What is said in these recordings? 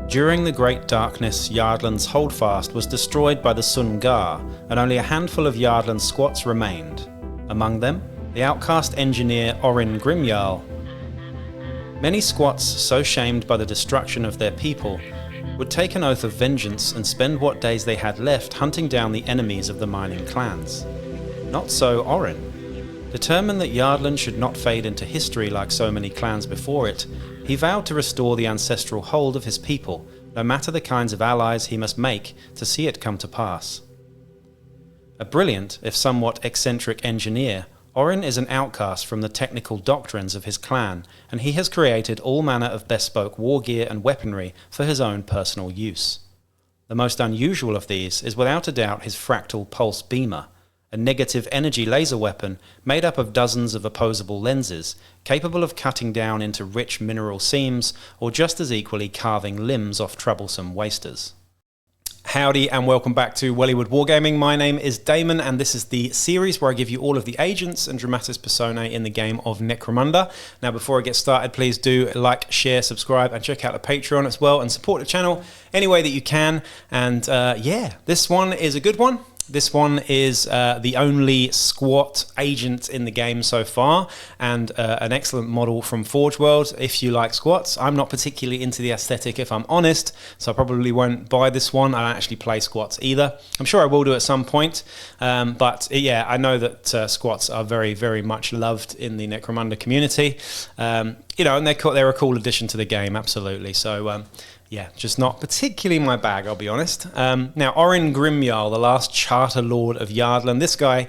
During the Great Darkness, Yardland's holdfast was destroyed by the Sun-Gar, and only a handful of Yardland squats remained. Among them, the outcast engineer Orrin Grimjarl. Many squats, so shamed by the destruction of their people, would take an oath of vengeance and spend what days they had left hunting down the enemies of the mining clans. Not so Orrin. Determined that Yardland should not fade into history like so many clans before it, he vowed to restore the ancestral hold of his people, no matter the kinds of allies he must make to see it come to pass. A brilliant, if somewhat eccentric engineer, Orrin is an outcast from the technical doctrines of his clan, and he has created all manner of bespoke war gear and weaponry for his own personal use. The most unusual of these is without a doubt his fractal pulse beamer, a negative energy laser weapon made up of dozens of opposable lenses, capable of cutting down into rich mineral seams or just as equally carving limbs off troublesome wasters. Howdy and welcome back to Wellywood Wargaming. My name is Damon and this is the series where I give you all of the agents and dramatis personae in the game of Necromunda. Now before I get started, please do like, share, subscribe and check out the Patreon as well and support the channel any way that you can. And yeah, this one is a good one. This one is the only squat agent in the game so far, and an excellent model from Forge World if you like squats. I'm not particularly into the aesthetic if I'm honest, so I probably won't buy this one. I don't actually play squats either. I'm sure I will do at some point, but yeah, I know that squats are very, very much loved in the Necromunda community. You know, and they're a cool addition to the game, absolutely. So yeah, just not particularly my bag, I'll be honest. Now, Orrin Grimjarl, the last Charter Lord of Yardland. This guy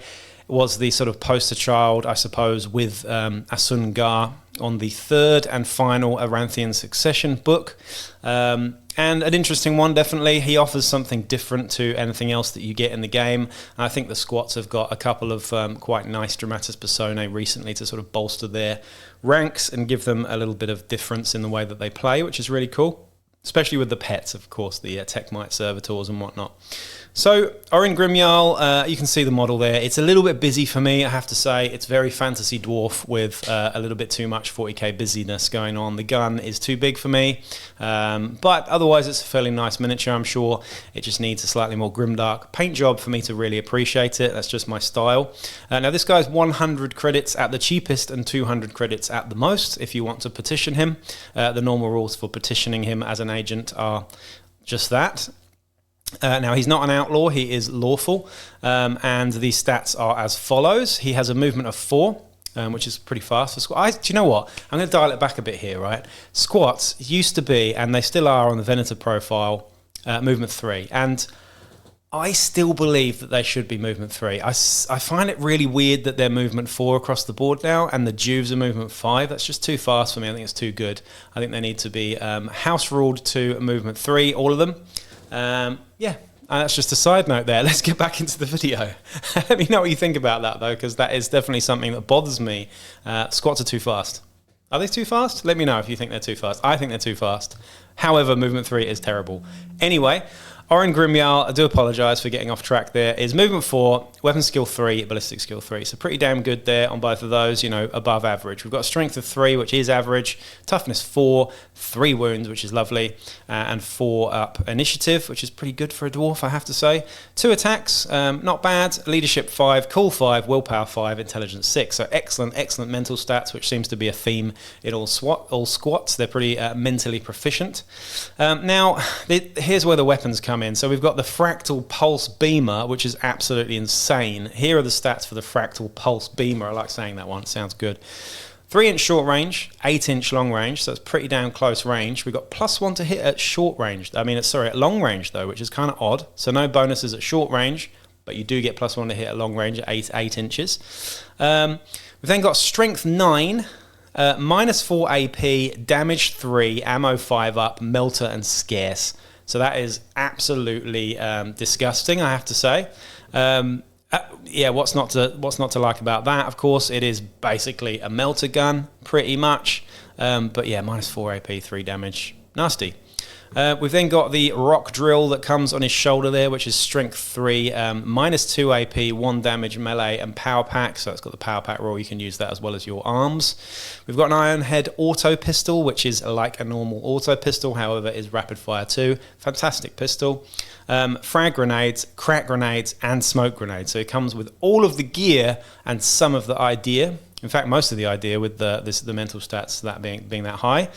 was the sort of poster child, I suppose, with Sun-Gar on the third and final Aranthian Succession book. And an interesting one, definitely. He offers something different to anything else that you get in the game. And I think the squats have got a couple of quite nice dramatis personae recently to sort of bolster their ranks and give them a little bit of difference in the way that they play, which is really cool. Especially with the pets, of course, the Techmite servitors and whatnot. So, Orrin Grimjarl, you can see the model there. It's a little bit busy for me, I have to say. It's very fantasy dwarf with a little bit too much 40k busyness going on. The gun is too big for me, but otherwise it's a fairly nice miniature, I'm sure. It just needs a slightly more grimdark paint job for me to really appreciate it. That's just my style. Now, this guy's 100 credits at the cheapest and 200 credits at the most if you want to petition him. The normal rules for petitioning him as an agent are just that. Now, he's not an outlaw, he is lawful, and the stats are as follows. He has a movement of 4, which is pretty fast for squats. Do you know what? I'm going to dial it back a bit here, right? Squats used to be, and they still are on the Venator profile, movement 3, and I still believe that they should be movement 3. I find it really weird that they're movement 4 across the board now, and the Juves are movement 5. That's just too fast for me. I think it's too good. I think they need to be house ruled to movement 3, all of them. Yeah, and that's just a side note there. Let's get back into the video. Let me know what you think about that, though, because that is definitely something that bothers me. Squats are too fast. Are they too fast? Let me know if you think they're too fast. I think they're too fast. However, movement 3 is terrible. Anyway, Orrin Grimjarl, I do apologise for getting off track there, is movement 4, weapon skill 3, ballistic skill 3. So pretty damn good there on both of those, you know, above average. We've got strength of 3, which is average, toughness 4, 3 wounds, which is lovely, and 4 up initiative, which is pretty good for a dwarf, I have to say. 2 attacks, not bad, leadership 5, cool 5, willpower 5, intelligence 6. So excellent, excellent mental stats, which seems to be a theme in all squats. They're pretty mentally proficient. Now, here's where the weapons come in. So we've got the fractal pulse beamer, which is absolutely insane. Here are the stats for the fractal pulse beamer. I like saying that one, it sounds good. 3-inch short range, 8-inch long range, so it's pretty damn close range. We've got +1 to hit at short range. At long range though, which is kind of odd. So no bonuses at short range, but you do get +1 to hit at long range at 8 inches. We've then got strength 9, -4 AP, damage 3, ammo 5 up, melter and scarce. So that is absolutely disgusting, I have to say. Yeah, what's not to like about that? Of course, it is basically a melter gun, pretty much. But yeah, -4 AP, 3 damage, nasty. We've then got the rock drill that comes on his shoulder there, which is strength 3, -2 AP, 1 damage melee, and power pack. So it's got the power pack roll. You can use that as well as your arms. We've got an iron head auto pistol, which is like a normal auto pistol, however, is rapid fire too. Fantastic pistol. Frag grenades, crack grenades, and smoke grenades. So it comes with all of the gear and some of the idea. In fact, most of the idea with the mental stats that being that high.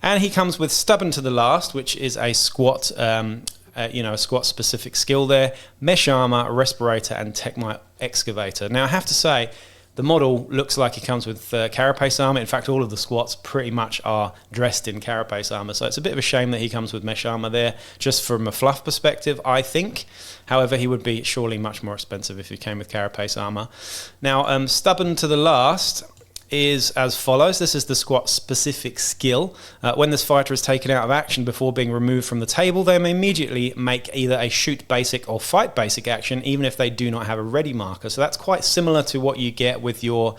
And he comes with Stubborn to the Last, which is a squat, a squat-specific skill there. Mesh Armor, Respirator, and Techmite Excavator. Now, I have to say, the model looks like he comes with Carapace Armor. In fact, all of the squats pretty much are dressed in Carapace Armor. So it's a bit of a shame that he comes with Mesh Armor there, just from a fluff perspective, I think. However, he would be surely much more expensive if he came with Carapace Armor. Now, Stubborn to the Last is as follows. This is the squat specific skill. When this fighter is taken out of action before being removed from the table, they may immediately make either a shoot basic or fight basic action, even if they do not have a ready marker. So that's quite similar to what you get with your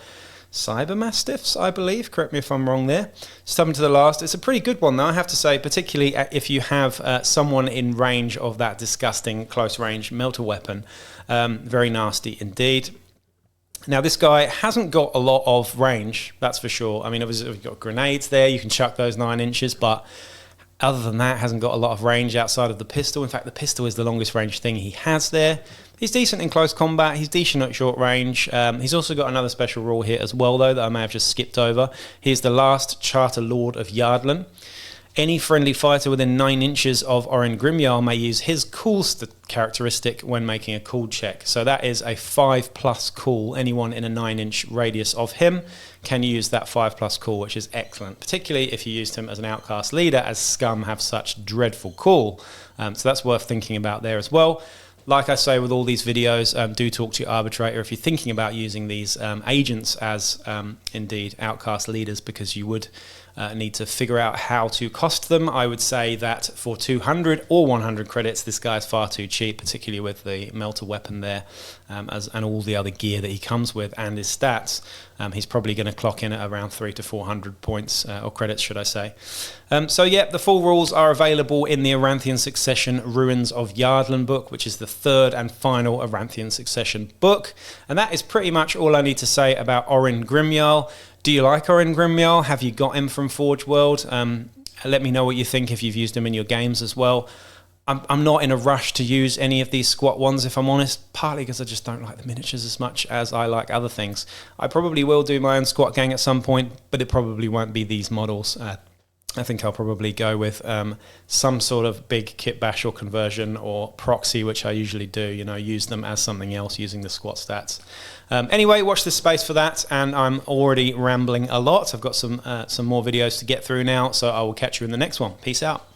Cyber Mastiffs, I believe. Correct me if I'm wrong there. Stubborn to the Last. It's a pretty good one, though, I have to say, particularly if you have someone in range of that disgusting close range melter weapon. Very nasty indeed. Now, this guy hasn't got a lot of range, that's for sure. I mean, obviously, we've got grenades there. You can chuck those 9 inches, but other than that, hasn't got a lot of range outside of the pistol. In fact, the pistol is the longest range thing he has there. He's decent in close combat. He's decent at short range. He's also got another special rule here as well, though, that I may have just skipped over. He's the last Charter Lord of Yardlan. Any friendly fighter within 9 inches of Orrin Grimjarl may use his cool characteristic when making a cool check. So that is a 5+ cool. Anyone in a 9-inch radius of him can use that 5+ cool, which is excellent, particularly if you used him as an outcast leader, as Scum have such dreadful cool. So that's worth thinking about there as well. Like I say with all these videos, do talk to your arbitrator if you're thinking about using these agents as indeed outcast leaders, because you would need to figure out how to cost them. I would say that for 200 or 100 credits, this guy is far too cheap, particularly with the melter weapon there and all the other gear that he comes with and his stats. He's probably going to clock in at around 300 to 400 points, or credits, should I say. So yeah, the full rules are available in the Aranthian Succession Ruins of Yardlan book, which is the 3rd and final Aranthian Succession book. And that is pretty much all I need to say about Orrin Grimjarl. Do you like Orrin Grimjarl? Have you got him from Forge World? Let me know what you think if you've used him in your games as well. I'm not in a rush to use any of these squat ones, if I'm honest, partly because I just don't like the miniatures as much as I like other things. I probably will do my own squat gang at some point, but it probably won't be these models. I think I'll probably go with some sort of big kit bash or conversion or proxy, which I usually do, use them as something else using the squat stats. Anyway, watch this space for that, and I'm already rambling a lot. I've got some more videos to get through now, so I will catch you in the next one. Peace out.